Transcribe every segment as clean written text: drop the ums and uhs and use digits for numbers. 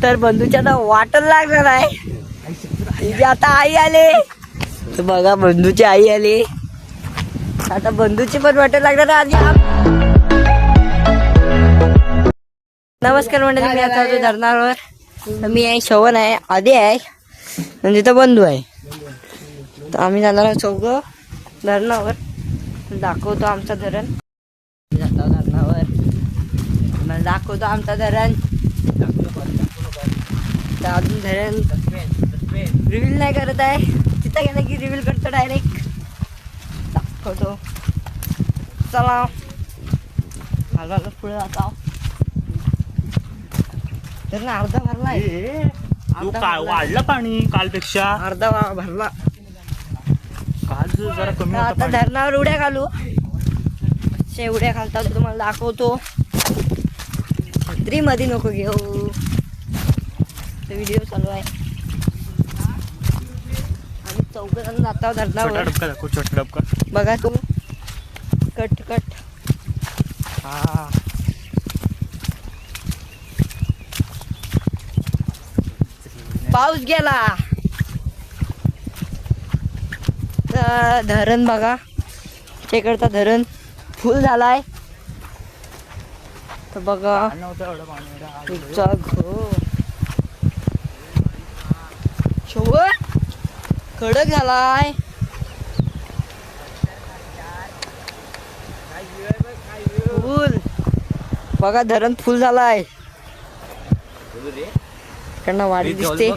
तर बंधूच्या आता वाटण लागणार आहे. आता आई आले तर बघा, बंधूची आई आली. आता बंधूची पण वाटण लागणार आहे. नमस्कार मंडळी, मी आता होतो धरणावर. मी आहे, शवन आहे, आधी आहे म्हणजे तो बंधू आहे. तर आम्ही जाणार आहोत चौघं धरणावर. दाखवतो आमचा धरण. जातो धरणावर, मला दाखवतो आमचा धरण. तर अजून धरण रिव्हील नाही करत आहे. तिथं गेलं की रिव्हील करतो डायरेक्ट. दाखवतो, चला मला पुढे जातो. धरण अर्धा भरलाय. वाढलं पाणी कालपेक्षा, अर्धा भरला. काल जरा कमी होतं आता पाणी. धरणावर उड्या घालू. उड्या घालतात तुम्हाला दाखवतो. छत्री मध्ये नको घेऊ, व्हिडिओ चालू आहे. आम्ही चौघजण जातो धरणावर. छोटा डबका बघा तू, कट कट. हा, पाऊस गेला. धरण बघा, तिकडचा धरण फुल झालाय. तर बघा तुमचा शेवट कडक झालाय. फुल बघा, धरण फुल झालाय. इकडनं वाढी दिसते.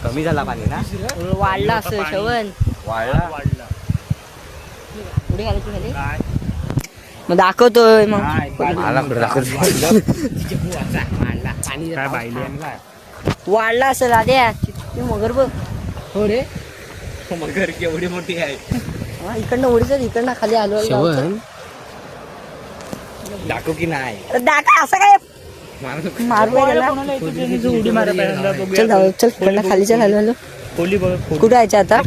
कमी झाला पाणी ना, वाढला असं श्रवण. वाढला. पुढे घालायची खाली. मग दाखवतोय मग. वाढला असेल आद्या. मगर बघ. हो रे, मगर केवढी मोठी आहे. इकडनं उडीच, इकडनं खाली आलो. दाखव की नाही, दाखव असं काय मारू त्याला. उडी मारत आहे. चल जाऊ, चल इकडनं खाली चल. हॅलो खोली बघ, कुठं यायचं आता.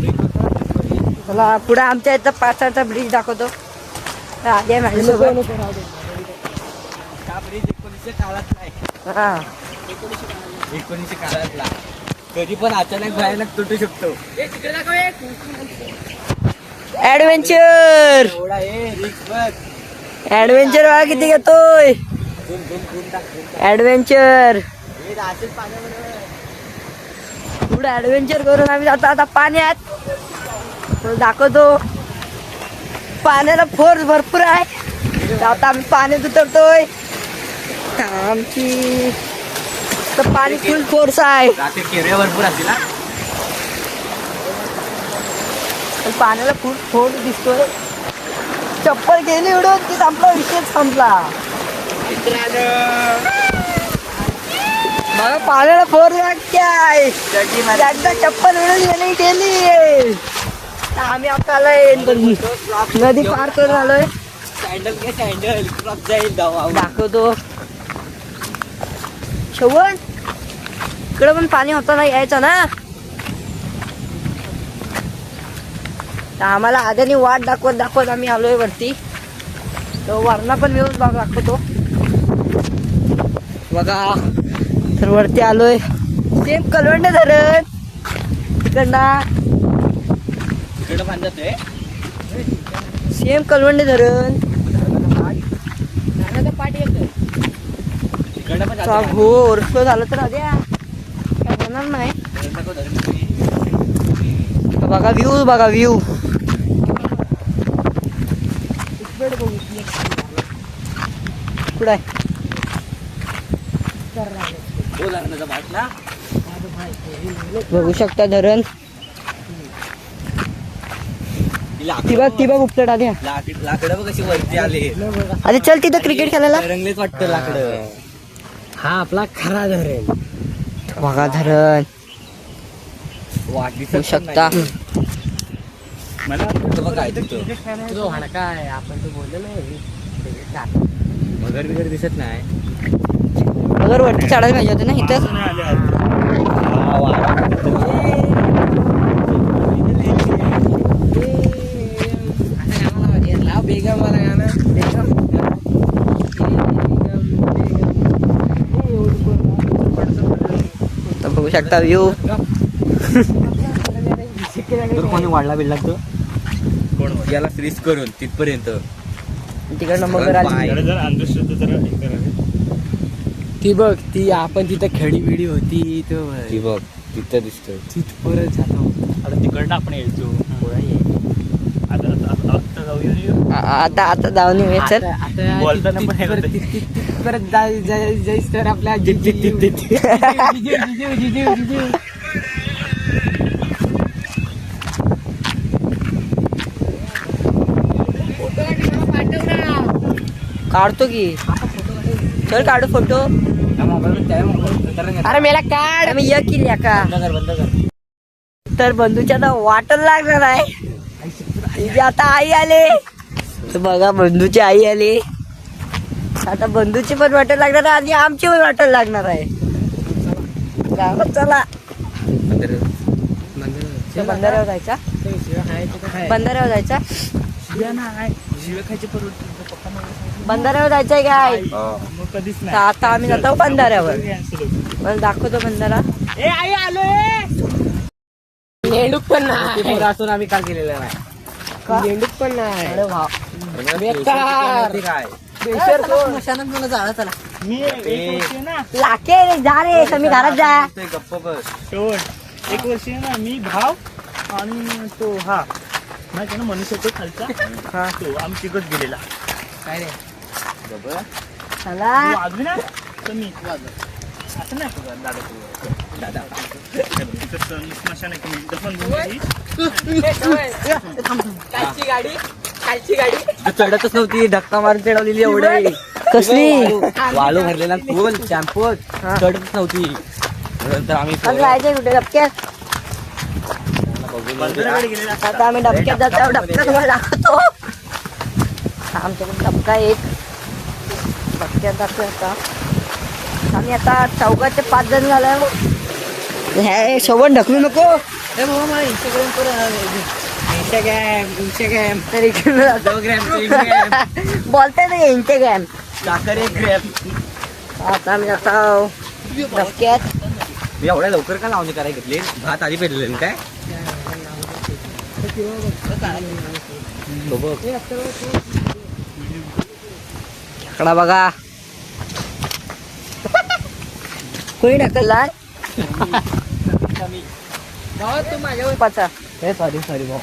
चला पुढे आमच्या इथं पाचाचा ब्रिज दाखवतो. आधी माझ्यासोबत. हा ब्रिज 1900 काळात नाही, हा 1900 काळातला. कधी पण अचानक भयानक तुटू शकतो. ऍडव्हेंचर एवढा रिस्क बघ. ऍडव्हेंचर बघा किती घेतोय. ऍडव्हेंचर पुढे ऍडव्हेंचर करून आम्ही जातो आता पाण्यात. दाखवतो, पाण्याला फोर्स भरपूर आहे. आता आम्ही पाण्यात उतरतोय. आमची तर पाणी फुल फोर्स आहे. केऱ्या भरपूर असतील ना. पाण्याला फुल फोर्स दिसतोय. चप्पल गेली उडून की संपला, विषय संपला. बघा पाण्याला फोर्स आहे. एकदा चप्पल उडून गेली. आम्ही आपल्याला नदी पार करून आलोय. सँडल घे, सँडल क्रॉप जाईल. दाखवतो शेवण. इकडे पण पाणी होतं ना, यायचं ना. तर आम्हाला आद्याने वाट दाखवत दाखवत आम्ही आलोय वरती. तो वरना पण व्यवस्थित भाग दाखवतो बघा. तर वरती आलोय. सेम कलवंड धरण तिकडनं. इकडं बांधतोय सेम कलवंड धरण. घोर झालं तर आद्या काय होणार नाही. बघा व्ह्यू, बघा व्ह्यू. पुढे बघू शकता धरण. ती बघ उपटत आद्या. लाकडं बघ कशी वरती आले. अरे चल तिथं क्रिकेट खेळायला. रंगलेच वाटतं लाकडं. हा आपला खरा धरण. बघा धरण वाट होऊ शकता. मला काय काय आपण तो बोललो नाही. मगर बिगर दिसत नाही. मगर वरती चढायला पाहिजे होतं ना इथं. बेगम मला गाणं. शकता व्ह्यू. तर कोणी वाढला बिडला तो कोण याला फ्रीज करून तिथपर्यंत तिकडनं मगर आली. त्याला जर अंधश्रद्धा जरा हे करावे. ती बघ ती आपण तिथं खेळी बिडी होती ती बघ तिथं दिसतोय. तिथपर्यंत जातो. आता तिकडनं आपण यायचो. आता आता जाऊया. आता जाऊन येऊया चल. आता बोलताना पण हे होतंय. तिथपर्यंत जाईस तर आपल्या जिजू. काढतो की चल काढू फोटो. अरे मेला काढ. मी एक किली का तर बंधूच्या आता वाटर लागणार आहे. तिची आता आई आले तर बघा बंधूची आई आली. आता बंधूची पण वाटर लागणार आहे आणि आमची पण वाटर लागणार आहे. गावात चला. बंधाऱ्यावर जायचा. बंधाऱ्यावर जायचा. बंधाऱ्यावर जायचंय काय. मग कधीच तर नाही. आता आम्ही जातो बंधाऱ्यावर. मला दाखवतो बंधारा. मेंढूक पण नाही. पोरं असून आम्ही काय केलेलं नाही. मेंढूक पण नाही. अरे वा. माहिती काय प्रेशर कोण? मी एक वर्षी आहे ना. लाके जा रे तुम्ही घरात जा. ते गप्प बस. शेवट एक वर्षी आहे ना मी भाव आणि तो हा माहिती ना मनुष्य तो खालचा. हा तो आम्ही तिकच गेलेला. काय रे? चला. तू वाजवी ना तर मी असं नाही तुझं दादा तिथं स्मशान आहे की मी इथं पण बोलली. खालची गाडी चढतच नव्हती. धक्का मारून चढवलेली एवढे. कसली वाळू भरलेला पूल शॅम्पू चढतच नव्हती. नंतर आम्ही आता जायचंय कुठे डबक्यात. बंदराकडे गेलेला. आता आम्ही डबक्यात जातो. डबक्यात तुम्हाला दाखवतो. आमच्याकडे डबका एक डबक्यात जातो. आता आम्ही आता चौकाचे 5 जण झालो. ह्या सोबत ढकलू नको. तर इकडे बोलते नाही इंस्टाग्राम. साखर एक ग्रॅम. आता आम्ही जातो डबक्यात. एवढ्या लवकर का लावणी करायला घेतली. भात आधी पेरलेलं काय इकडा बघा कोणी ढकलला. तू माझ्यावर पाचा सॉरी भाऊ.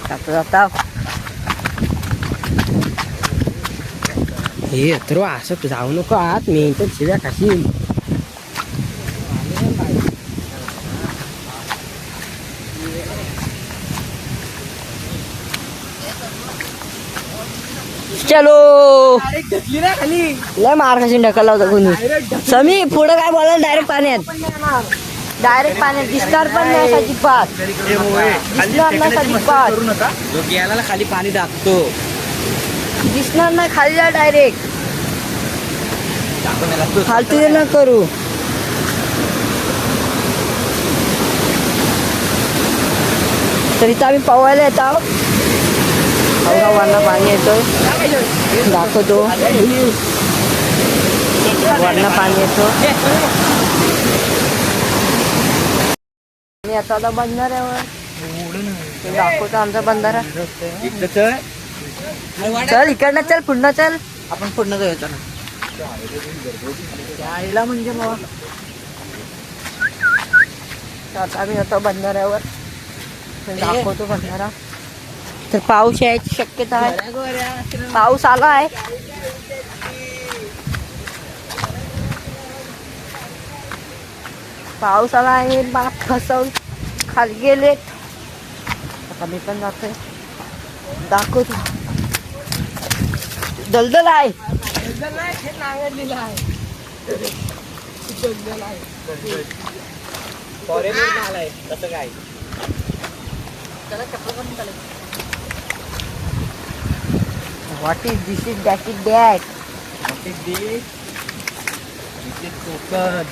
जाता जाता हे तर असं जाऊ नको आत. मी तर शिव्या खाशील. चलो. ढकली ना खाली. लय मार कशी ढकलला होता कोणी. समी पुढे काय बोलायला डायरेक्ट पाण्यात. डायरेक्ट पाण्यात दिसणार पण नाही अजिबात. ए होय. खाली दिसणार नाही फेकण्याची मस्ती अजिबात. करू नका. जो गेला खाली पाणी दाखतो. दिसणार नाही खाली जा डायरेक्ट. दाखवण्याला तो फालतू न करू. तर इथं आम्ही पवायला येत आहोत. वरनं पाणी येतोय. दाखवतो वरनं पाणी येतो. आणि आता बंधाऱ्यावर दाखवतो आमचा बंधारा. इकडं चल. चल इकडनं चल पुन्हा चल. आपण पूर्ण जायचं ना. आईला म्हणजे मग आता आम्ही येतो बंधाऱ्यावर. दाखवतो बंधारा. तर पाऊस यायची शक्यता आहे. पाऊस आला आहे. पाऊस आला आहे. बाप फसवून खाली गेलेत. आता मी पण जातोय. दाखवतो दलदल आहे. कसं काय What is this? Is that? Is that? Konkan.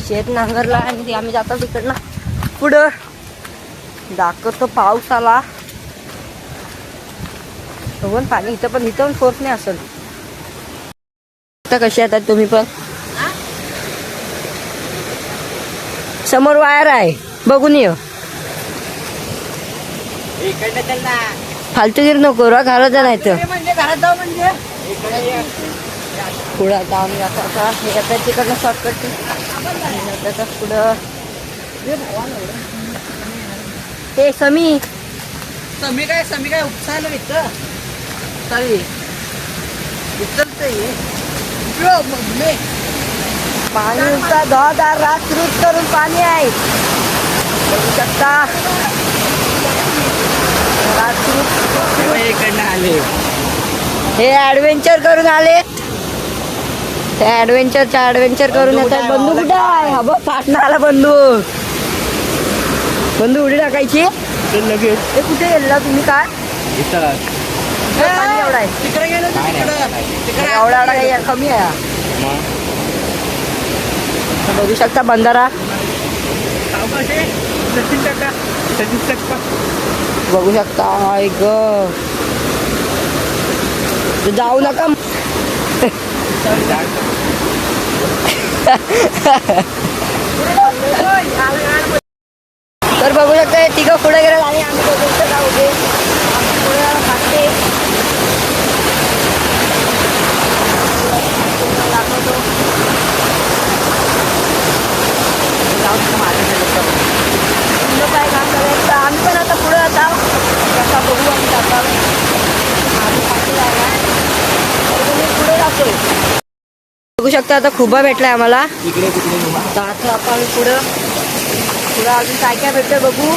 शेत नांगरला आणि आम्ही जातो तिकडनं पुढं. दाखवतो पाऊस आला. पण पाणी इथं पण फोर्स नाही असेल. आता कशी येतात तुम्ही पण? समोर वायर आहे, बघून ये. इकडे चल ना. फालतूगिर नको रा, घरात जा नाही तर म्हणजे घरात जाऊ म्हणजे पुढं. आता आम्ही आता हे आता तिकडनं शॉर्टकट पुढं. हे समी समी काय उपसायला इथं चालेल उचलतंय पाणीचा धोधार रात्रूत करून पाणी आहे, बघू शकता. रात्रूत इकडनं आले. हे ऍडव्हेंचर करून आले. त्या ऍडव्हेंचर करून येतात. बंदूक कुठे आहे? हा बघ फाटणं आला बंदूक. बंदूक उडी टाकायची. ते लगेच हे कुठे गेलेला तुम्ही? काय इथं पाणी एवढा आहे? तिकडे गेलं तिकडे एवढा काही कमी आहे. बघू शकता बंधारा. सावकाश आहे. सचिन टक्का बघू शकता. ऐक जाऊ नका. तर बघू शकता तिघं पुढे गेले आणि आम्ही दोघं जाऊ दे. पुढे फाटते दाखवतो. काय काम करायचं आम्ही पण आता पुढे आता कसा बघू आम्ही आता आम्ही फाटी जाणार पुढे जातो. बघू शकता आता खुबा भेटलाय आम्हाला. इकडे तिकडे आता आपण पुढं अजून काय काय भेटतं बघू.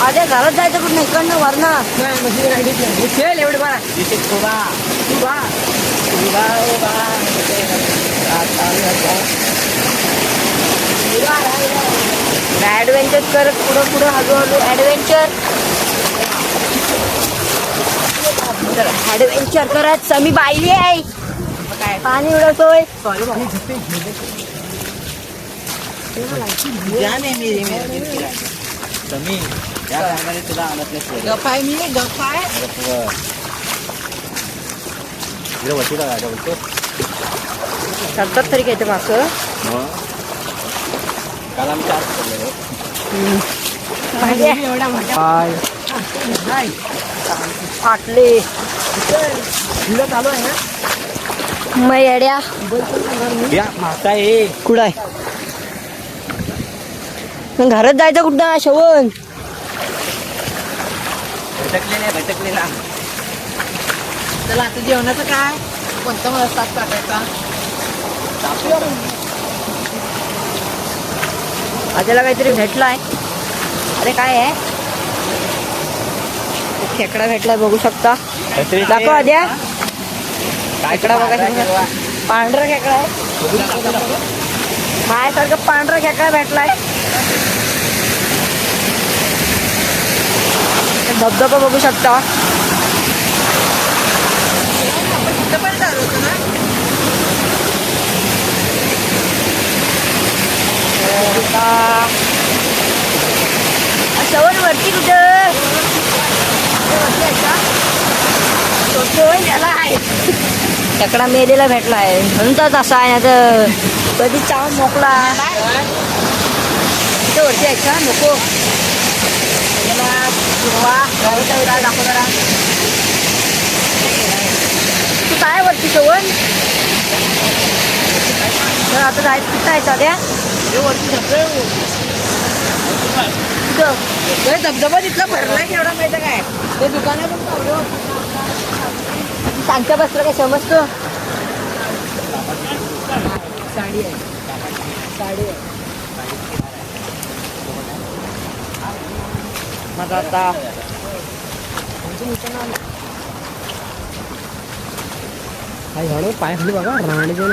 अरे घरात जायचं कुठं इकडनं वरणार एवढे बरा ऍडव्हेंचर करत पुढं हळूहळू ऍडव्हेंचर करत समी बायली आहे. पाणी उडवतोय. समी या टायमाने तुला आणत नाही. गप्पाय मी गप्पाय इकडे वशीला गाड्या बोलतो करतात तरी काय ते मागं. काल आम्ही चार एवढा मोठा फाटले चालू आहे ना. मग येड्या माता आहे. कुठं आहे? मग घरात जायचं कुठं श्रवण? भटकले ना. चला आता जेवणाचं काय? कोणता मला ताक टाकायचा? आज्याला काहीतरी भेटलाय. अरे काय आहे? खेकडा भेटलाय बघू शकता. दाखव आद्या. खेकडा बघा. पांढरा खेकडा आहे. माझ्यासारखं पांढरा खेकडा भेटलाय. धबधबा बघू शकता. श्रवण वरती कुठं? खेकडा मेलेला भेटला आहे म्हणतात असा आहे ना तर कधी चावून मोकळा तिथं वरती आहे का? नको दाखव जरा. तू काय वरती श्रवण? आता जायचं कुठं आहे साध्या? धबधबा तिथला भरलाय केवढा माहिती काय? ते दुकानात सांगता बसलं काय समजतो? साडी आहे. माझा आता पाय खाली बघा राणे जण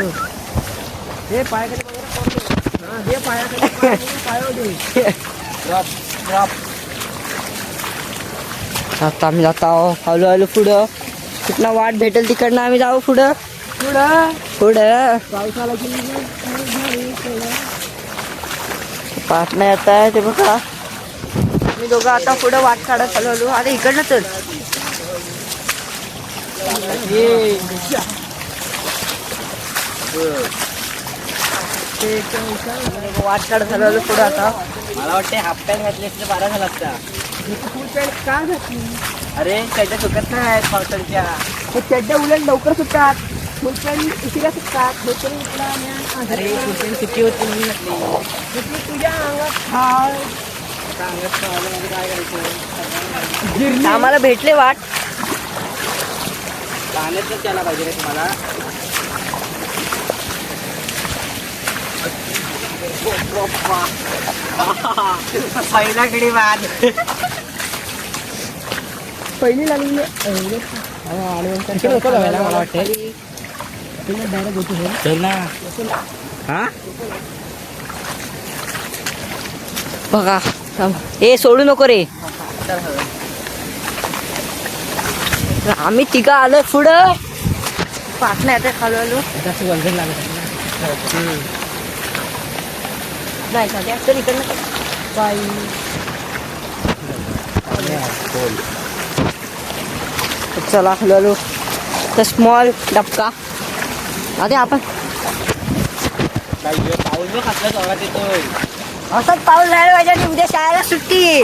हे पाय खाली बघा. हे पाय आता आम्ही जात आहो हळूहळू पुढं. कुठला वाट भेटेल तिकडनं आम्ही जाऊ पुढं. पावसाला पाठ नाही आता ते बघा. मी दोघं आता पुढं वाट काढत हळूहळू. अरे इकडनं तर वाट काढत झालं पुढं आता. मला वाटते हाफ पॅन्ट घातली असते बारा झाला असता. फुल पॅन्ट का घातली? अरे चड्ड्या चुकत नाही पावसाळ्याच्या. ते चड्ड्या उलट लवकर सुटतात, फुल पॅन्ट उशिरा सुटतात. लवकर उठला अरे फुल पॅन्ट सुट्टी होती म्हणून घातली. तुझ्या अंगात खाल आता अंगात कळालं म्हणजे काय करायचं. आम्हाला भेटले वाट. पाण्यातच त्याला पाहिजे रे तुम्हाला. पहिला गडी बाद. पहिली लागली मला वाटतं. डायरेक्ट होतो चल ना. हा बघा थांब. ए सोडू नको रे. आम्ही तिघं आलो पुढं. पाटण्या आता खाली आलो. जास्त वजन लागत नाही सध्या चल इकडनं बाई. चला खाली आलो. तर स्मॉल डबका. अरे आपण पाऊस बघ खातला जोरात येतोय. असंच पाऊस राहायला पाहिजे आणि उद्या शाळेला सुट्टी.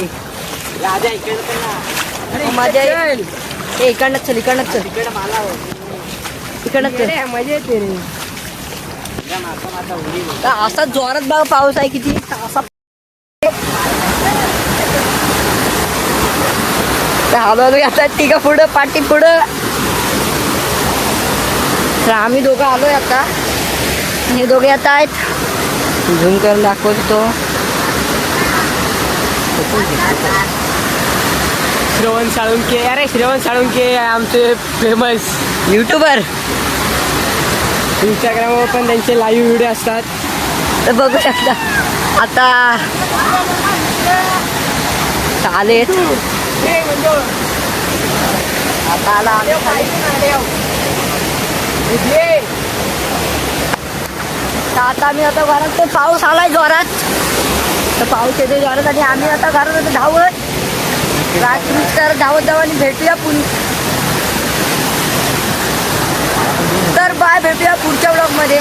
राजा इकडे पण ना. मजा येईल. ए इकडनं चल इकडनं चल तिकडे मला इकडनं चल. मजा येते रे. माता माता उडी. तर असा जोरात बघ पाऊस आहे किती. असा हळूहळू आता तिघं पुढं पाठी पुढं. तर आम्ही दोघं आलोय आता. हे दोघे आता आहेत. झूम करून दाखवतो. श्रवण साळुंके. अरे श्रवण साळुंके आमचे फेमस युट्यूबर. इंस्टाग्रामवर पण त्यांचे लाईव्ह व्हिडिओ असतात. तर बघू शकता आता चालेल. आता आला आम्ही खाली. तर आता आम्ही आता घरात. ते पाऊस आलाय जोरात. तर पाऊस येतो जोरात आणि आम्ही आता घरात आता धावत. रात्री तर धावत धावत आणि भेटूया पुन्हा. तर बाय भेटूया पुढच्या ब्लॉगमध्ये.